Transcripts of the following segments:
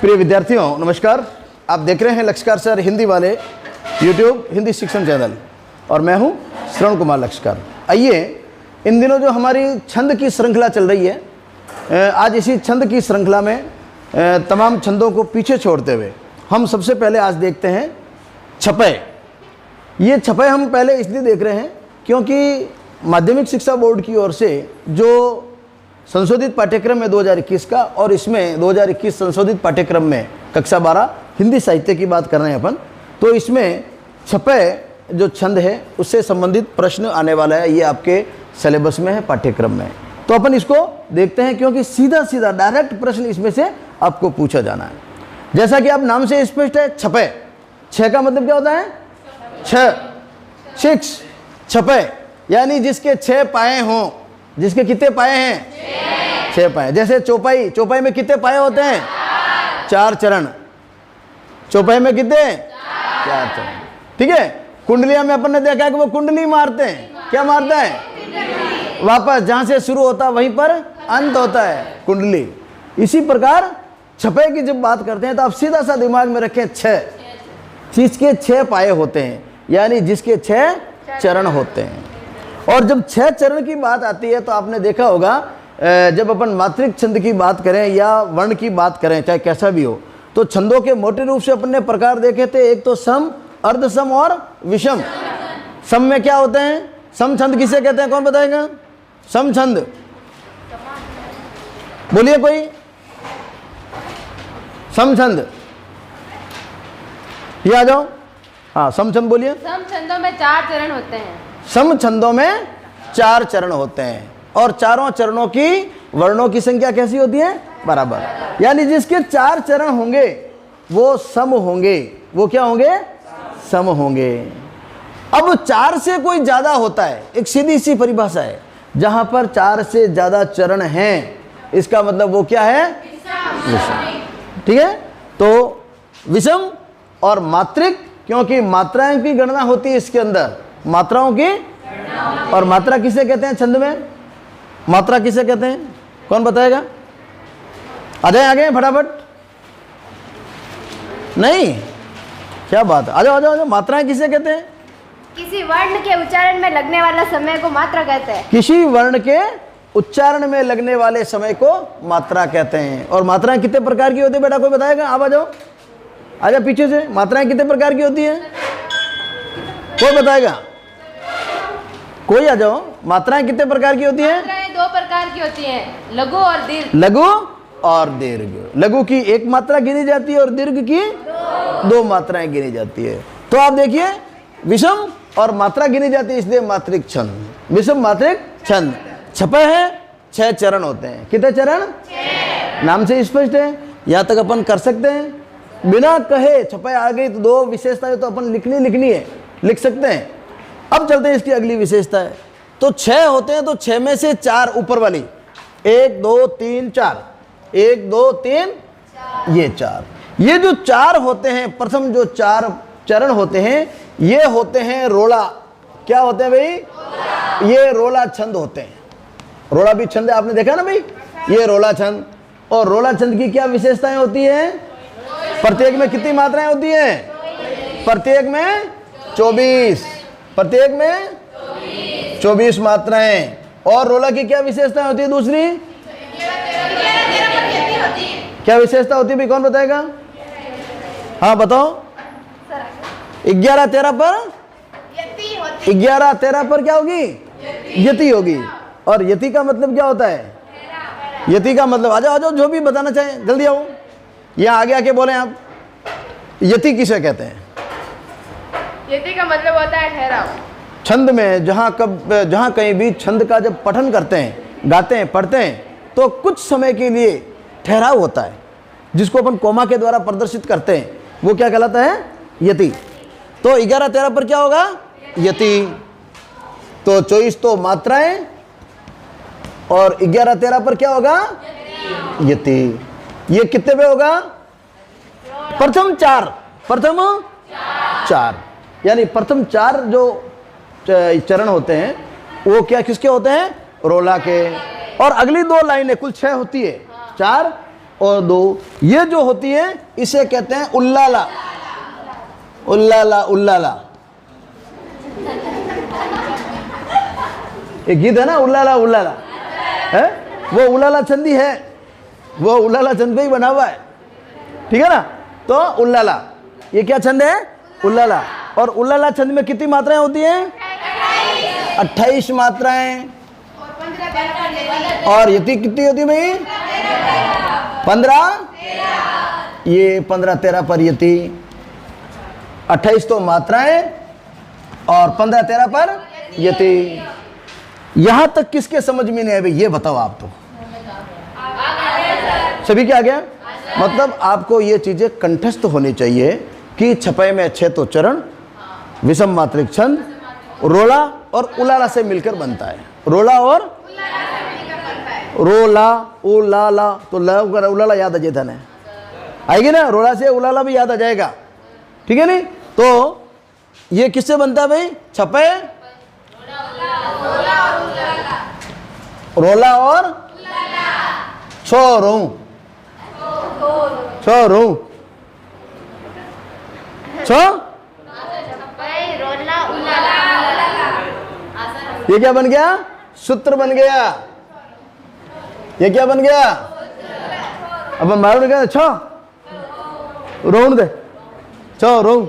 प्रिय विद्यार्थियों नमस्कार। आप देख रहे हैं लक्ष्यकार सर हिंदी वाले यूट्यूब हिंदी शिक्षण चैनल और मैं हूं श्रवण कुमार लक्ष्यकार। आइए, इन दिनों जो हमारी छंद की श्रृंखला चल रही है, आज इसी छंद की श्रृंखला में तमाम छंदों को पीछे छोड़ते हुए हम सबसे पहले आज देखते हैं छपय। ये छपय हम पहले इसलिए देख रहे हैं क्योंकि माध्यमिक शिक्षा बोर्ड की ओर से जो संशोधित पाठ्यक्रम है 2021 का, और इसमें 2021 संशोधित पाठ्यक्रम में कक्षा 12 हिंदी साहित्य की बात कर रहे हैं अपन, तो इसमें छपय जो छंद है उससे संबंधित प्रश्न आने वाला है। ये आपके सिलेबस में है, पाठ्यक्रम में। तो अपन इसको देखते हैं क्योंकि सीधा सीधा डायरेक्ट प्रश्न इसमें से आपको पूछा जाना है। जैसा कि आप नाम से स्पष्ट है, छपय, छह का मतलब क्या होता है? छह, सिक्स, छपय यानी जिसके 6 पाए हों। जिसके कितने पाए हैं? 6 पाए। जैसे चौपाई, चौपाई में कितने पाए होते हैं? 4 चरण। चौपाई में कितने? 4 चरण। ठीक है। कुंडलियां में अपन ने देखा है कि वो कुंडली मारते हैं। क्या मारता है? वापस जहां से शुरू होता है वहीं पर अंत होता है, कुंडली। इसी प्रकार छपय की जब बात करते हैं तो आप सीधा सा दिमाग में रखें 6, जिसके 6 पाए होते हैं, यानी जिसके 6 चरण होते हैं। और जब 6 चरण की बात आती है तो आपने देखा होगा, जब अपन मात्रिक छंद की बात करें या वर्ण की बात करें, चाहे कैसा भी हो, तो छंदों के मोटे रूप से अपन ने प्रकार देखे थे। एक तो सम, अर्धसम और विषम। सम में क्या होते हैं? सम छंद किसे कहते हैं? कौन बताएगा? सम छंद बोलिए कोई। सम छंद, ये आ जाओ। हाँ, सम छंद बोलिए। सम छंदों में 4 चरण होते हैं। सम छंदों में 4 चरण होते हैं और चारों चरणों की वर्णों की संख्या कैसी होती है? बराबर। यानी जिसके 4 चरण होंगे वो सम होंगे। वो क्या होंगे? सम होंगे। अब 4 से कोई ज्यादा होता है, एक सीधी सी परिभाषा है। जहां पर 4 से ज्यादा चरण हैं, इसका मतलब वो क्या है? विषम। ठीक है। तो विषम और मात्रिक, क्योंकि मात्राओं की गणना होती है इसके अंदर, मात्राओं की। और मात्रा किसे कहते हैं छंद में? मात्रा किसे कहते हैं? कौन बताएगा? आ जाए आगे फटाफट। नहीं, क्या बात है, आ जाओ आ जाओ आ जाओ। मात्राएं किसे कहते हैं? किसी वर्ण के उच्चारण में लगने वाला समय को मात्रा कहते हैं। किसी वर्ण के उच्चारण में लगने वाले समय को मात्रा कहते हैं। और मात्राएं कितने प्रकार की होती है बेटा? कोई बताएगा? आप आ जाओ, आजा पीछे से। मात्राएं कितने प्रकार की होती है? कोई बताएगा? कोई आ जाओ। मात्राएं कितने प्रकार की होती हैं? मात्राएं 2 प्रकार की होती हैं, लघु और दीर्घ। लघु और दीर्घ। लघु की 1 मात्रा गिनी जाती है और दीर्घ की 2 मात्राएं गिनी जाती है। तो आप देखिए, विषम और मात्रा गिनी जाती है, इसलिए मात्रिक छंद, विषम मात्रिक छंद। छपय है, 6 चरण होते हैं। कितने चरण? 6। नाम से स्पष्ट है, यहां तक अपन कर सकते हैं बिना कहे। छपय आ गई तो 2 विशेषताएं तो अपन लिखनी है, लिख सकते हैं। अब चलते हैं इसकी अगली विशेषता है। तो 6 होते हैं, तो 6 में से 4 ऊपर वाली, 1 2 3 4, 1 2 3, ये 4। ये जो 4 होते हैं, प्रथम जो 4 चरण होते हैं, ये होते हैं रोला। क्या होते हैं भाई? ये रोला छंद होते हैं। रोला भी छंद है, आपने देखा ना भाई, ये रोला छंद। और रोला छंद की क्या विशेषताएं होती है? प्रत्येक में कितनी मात्राएं होती है? प्रत्येक में 24। प्रत्येक में 24 मात्राएं। और रोला की क्या विशेषता होती है? दूसरी क्या विशेषता होती है भाई? कौन बताएगा? हाँ बताओ। 11 13 पर 11 13 पर क्या होगी? यति होगी। और यति का मतलब क्या होता है? यति का मतलब, आ जाओ आ जाओ, जो भी बताना चाहें जल्दी आओ। यहाँ आगे आके बोले आप। यति किसे कहते हैं? यति का मतलब होता है ठहराव। छंद में जहां कहीं भी छंद का जब पठन करते हैं, गाते हैं, पढ़ते हैं, तो कुछ समय के लिए ठहराव होता है, जिसको अपन कोमा के द्वारा प्रदर्शित करते हैं। वो क्या कहलाता है? यति। तो 11 13 पर क्या होगा? यति। तो 24 तो मात्राएं और 11 13 पर क्या होगा? यति। ये कितने पे होगा? प्रथम 4, प्रथम 4, यानी प्रथम 4 जो चरण होते हैं वो क्या किसके होते हैं? रोला के। और अगली 2 लाइनें कुल 6 होती है, 4 और 2, ये जो होती है इसे कहते हैं उल्लाला। उल्लाला उल्लाला, एक गीत है ना, उल्लाला उल्लाला, है वो उल्लाला छंदी है, वो उल्लाला छंद पे ही बना हुआ है, ठीक है ना। तो उल्लाला, ये क्या छंद है? उल्लाला। और उल्लाला छंद में कितनी मात्राएं होती हैं? 28 मात्राएं। और यति कितनी होती है भाई? 15, ये 15-13 पर यति, 28 तो मात्राएं और 15-13 पर यति। यहां तक किसके समझ में नहीं है भाई, ये बताओ आप तो। सभी क्या आ गया? मतलब आपको ये चीजें कंठस्थ होनी चाहिए कि छपाई में 6 तो चरण, विषम मात्रिक छंद, रोला और उलाला से मिलकर बनता है। रोला और रोला उलाला, तो उलाला याद आ जाता है, आएगी ना, रोला से उलाला भी याद आ जाएगा, ठीक है नहीं। तो ये किससे बनता है भाई? छपे, रोला और छोरू, छोरू, छो, ये क्या बन गया? सूत्र बन गया। ये क्या बन गया? अब मारो क्या? छो रोन दे, छो रो।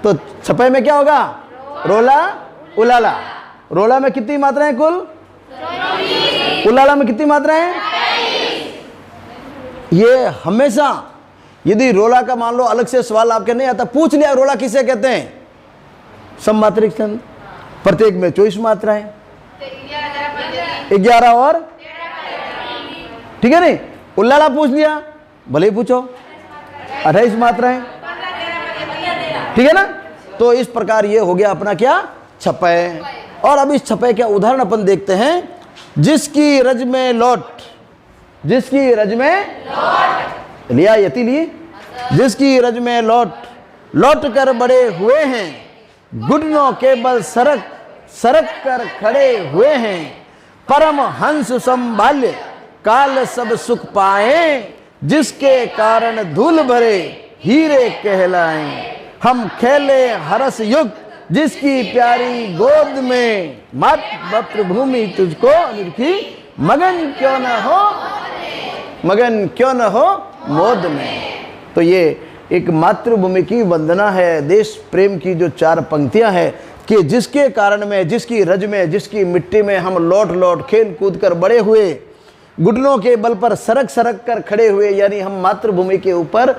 तो छपाई में क्या होगा? रोला उलाला। रोला में कितनी मात्राएं कुल? उलाला में कितनी मात्राएं? ये हमेशा, यदि रोला का मान लो अलग से सवाल आपके नहीं आता, पूछ लिया रोला किसे कहते हैं? सममात्रिक छंद, प्रत्येक में 24 मात्राएं, 11 और, ठीक है नहीं। उल्लाला पूछ लिया, भले ही पूछो, 28 मात्राएं, ठीक है ना। तो इस प्रकार ये हो गया अपना क्या? छपय। और अब इस छपय का उदाहरण अपन देखते हैं। जिसकी रज में लौट, जिसकी रज में लिया यति ली, जिसकी रज में लौट, लौट कर बड़े हुए हैं, घुटनों के बल सरक सरक कर खड़े हुए हैं, परम हंस संभाल्य काल सब सुख पाए, जिसके कारण धूल भरे हीरे कहलाएं। हम खेले हरस युग जिसकी प्यारी गोद में, मातृभूमि तुझको निरखी मगन क्यों न हो, मगन क्यों न हो मोद में। तो ये एक मातृभूमि की वंदना है, देश प्रेम की जो 4 पंक्तियां हैं कि जिसके कारण में, जिसकी रज में, जिसकी मिट्टी में हम लौट लौट खेल कूद कर बड़े हुए, घुटनों के बल पर सरक सरक कर खड़े हुए, यानी हम मातृभूमि के ऊपर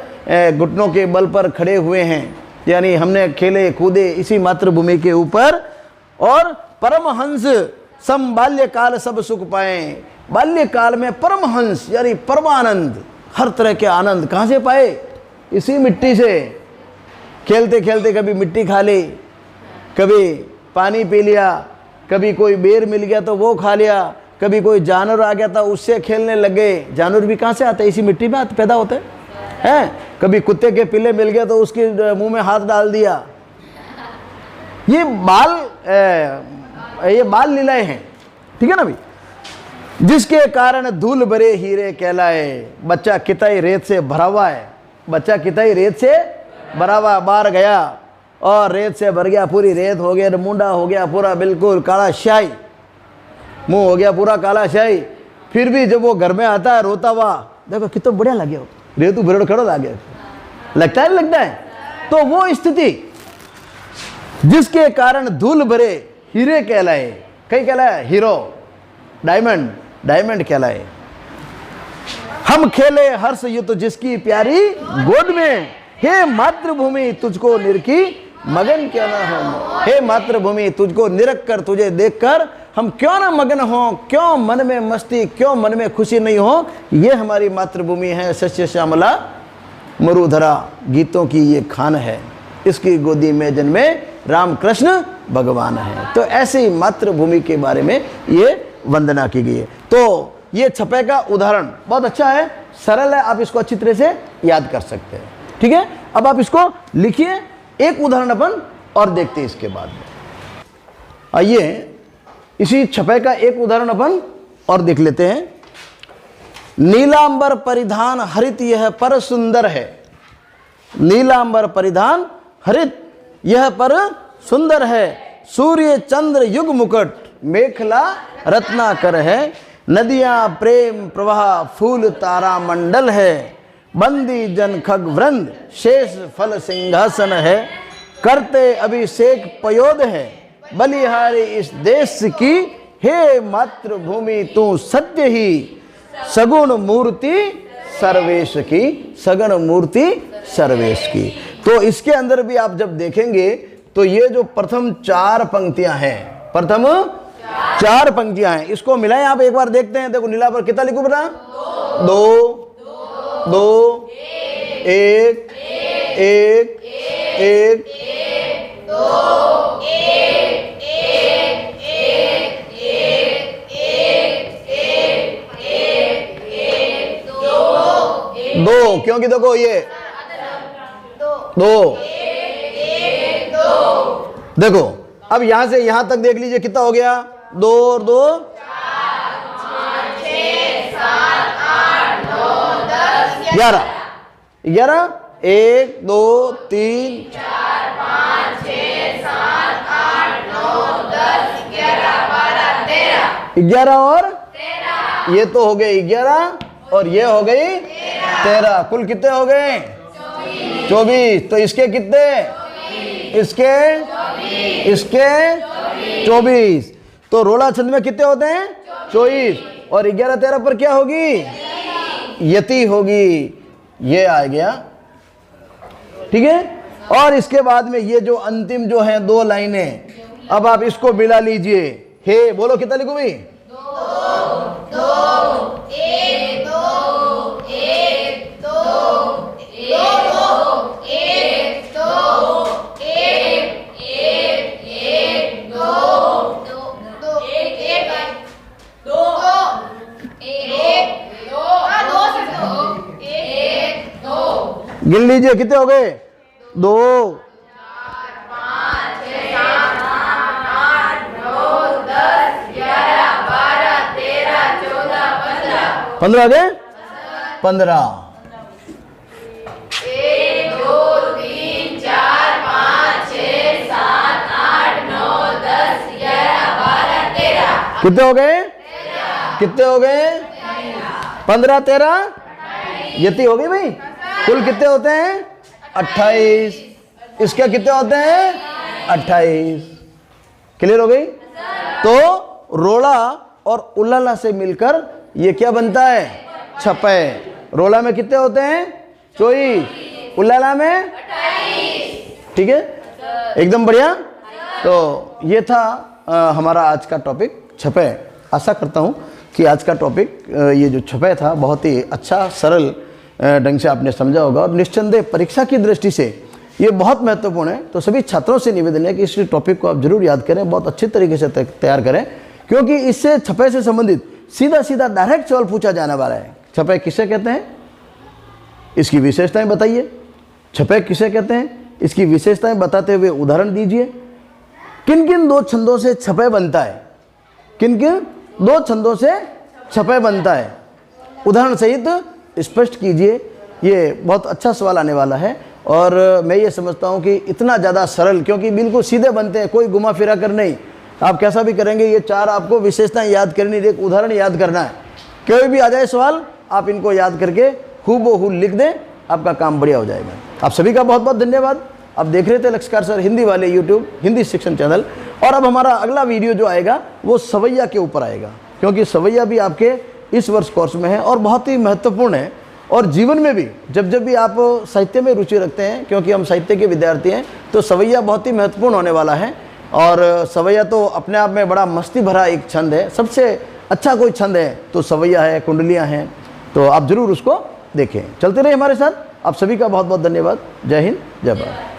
घुटनों के बल पर खड़े हुए हैं, यानी हमने खेले कूदे इसी मातृभूमि के ऊपर। और परमहंस सम बाल्यकाल सब सुख पाए, बाल्यकाल में परमहंस यानी परमानंद, हर तरह के आनंद कहाँ से पाए? इसी मिट्टी से। खेलते खेलते कभी मिट्टी खा ली, कभी पानी पी लिया, कभी कोई बेर मिल गया तो वो खा लिया, कभी कोई जानवर आ गया था उससे खेलने लग गए। जानवर भी कहाँ से आते हैं? इसी मिट्टी में पैदा होते हैं। कभी कुत्ते के पिल्ले मिल गए तो उसके मुंह में हाथ डाल दिया। ये बाल लीलाएं हैं, ठीक है ना भाई। जिसके कारण धूल भरे हीरे कहलाए। बच्चा किताई रेत से भरा हुआ है, बच्चा किताई रेत से भरा हुआ, बाहर गया और रेत से भर गया, पूरी रेत हो गया, मुंडा हो गया पूरा बिल्कुल काला शाही, मुंह हो गया पूरा काला शाही। फिर भी जब वो घर में आता है रोता हुआ, देखो कितना बढ़िया लगे हो, रेतू भरड़ खड़ो लागे, लगता है लगता है। तो वो स्थिति जिसके कारण धूल भरे हीरे कहलाए, कई कहलाए हीरो, डायमंड, डायमंड कहलाए। हम खेले हर्ष युत जिसकी प्यारी गोद में, हे मातृभूमि तुझको निरखी मगन क्यों न हो। हे मातृभूमि तुझको निरख कर, तुझे देखकर हम क्यों ना मगन हो, क्यों मन में मस्ती, क्यों मन में खुशी नहीं हो। ये हमारी मातृभूमि है, सस्य श्यामला मरुधरा, गीतों की ये खान है, इसकी गोदी में जन्मे राम कृष्ण भगवान है। तो ऐसी मातृभूमि के बारे में ये वंदना की गई है। तो ये छपे का उदाहरण बहुत अच्छा है, सरल है, आप इसको अच्छी तरह से याद कर सकते हैं, ठीक है। अब आप इसको लिखिए, एक उदाहरण अपन और देखते हैं इसके बाद में। आइए इसी छपे का एक उदाहरण अपन और देख लेते हैं। नीलांबर परिधान हरित यह पर सुंदर है। नीलांबर परिधान हरित यह पर सुंदर है। सूर्य चंद्र युग मुकुट मेखला रत्नाकर है। नदियां प्रेम प्रवाह फूल तारा मंडल है। बंदी जन खग वृंद शेष फल सिंहासन है। करते अभिषेक पयोद है। बलिहारी इस देश की हे मातृभूमि तू सत्य ही। सगुण मूर्ति सर्वेश की, सगुण मूर्ति सर्वेश की। तो इसके अंदर भी आप जब देखेंगे तो ये जो प्रथम 4 पंक्तियां हैं, प्रथम 4 पंक्तियां हैं, इसको मिलाएं आप एक बार देखते हैं। देखो नीला पर कितना लिखूं बेटा? 2 2 1 1 1 2, क्योंकि देखो ये 2 देखो, अब यहां से यहां तक देख लीजिए कितना हो गया? 2 और 2 11 11 1 2 3 4 5 6 7 8 9 10 11 12 13 11 और 13, ये तो हो गए 11 और ये हो गई 13। कुल कितने हो गए? 24। तो इसके कितने? इसके 24। तो रोला छंद में कितने होते हैं? 24। और 11 13 पर क्या होगी? यति होगी। ये आ गया, ठीक है। और इसके बाद में ये जो अंतिम जो है 2 लाइनें, अब आप इसको मिला लीजिए। हे बोलो कितना लिखूं भाई? 2 1 2 1 2 1 2 1 2 1 1 1 2 2 1 1 2 1 2 गिन लीजिए कितने हो गए? 2 4 5 6 7 8 9 10 11 12 13 14 15 15 आ गए? 15 1 2 3 4 5 6 7 8 9 10 11 12 13 कितने हो गए? कितने हो गए? 15 13 यति हो गई भाई। कुल कितने होते हैं? 28। इसके कितने होते हैं? 28। क्लियर हो गई? तो रोला और उल्लाला से मिलकर ये क्या बनता है? छपै। रोला में कितने होते हैं? 24। उल्लाला में 28। ठीक है, एकदम बढ़िया। तो ये था हमारा आज का टॉपिक छपै। आशा करता हूँ कि आज का टॉपिक ये जो छपै था बहुत ही अच्छा सरल ढंग से आपने समझा होगा। और निस्संदेह परीक्षा की दृष्टि से ये बहुत महत्वपूर्ण है। तो सभी छात्रों से निवेदन है कि इस टॉपिक को आप जरूर याद करें, बहुत अच्छे तरीके से तैयार करें, क्योंकि इससे छपै से संबंधित सीधा सीधा डायरेक्ट सवाल पूछा जाने वाला है। छपै किसे कहते हैं? इसकी विशेषताएं बताइए। छपै किसे कहते हैं? इसकी विशेषताएं बताते हुए उदाहरण दीजिए। किन किन 2 छंदों से छपै बनता है? किन किन 2 छंदों से छपै बनता है? उदाहरण सहित स्पष्ट कीजिए। ये बहुत अच्छा सवाल आने वाला है और मैं ये समझता हूँ कि इतना ज़्यादा सरल, क्योंकि बिल्कुल सीधे बनते हैं, कोई घुमा फिरा कर नहीं। आप कैसा भी करेंगे, ये 4 आपको विशेषताएं याद करनी, एक उदाहरण याद करना है। कोई भी आ जाए सवाल, आप इनको याद करके हूबहू लिख दें, आपका काम बढ़िया हो जाएगा। आप सभी का बहुत बहुत धन्यवाद। आप देख रहे थे लक्ष्यकार सर हिंदी वाले यूट्यूब हिंदी शिक्षण चैनल। और अब हमारा अगला वीडियो जो आएगा वो सवैया के ऊपर आएगा, क्योंकि सवैया भी आपके इस वर्ष कोर्स में है और बहुत ही महत्वपूर्ण है। और जीवन में भी जब जब भी आप साहित्य में रुचि रखते हैं, क्योंकि हम साहित्य के विद्यार्थी हैं, तो सवैया बहुत ही महत्वपूर्ण होने वाला है। और सवैया तो अपने आप में बड़ा मस्ती भरा एक छंद है। सबसे अच्छा कोई छंद है तो सवैया है, कुंडलियाँ हैं। तो आप जरूर उसको देखें। चलते रहे हमारे साथ। आप सभी का बहुत बहुत धन्यवाद। जय हिंद, जय भारत।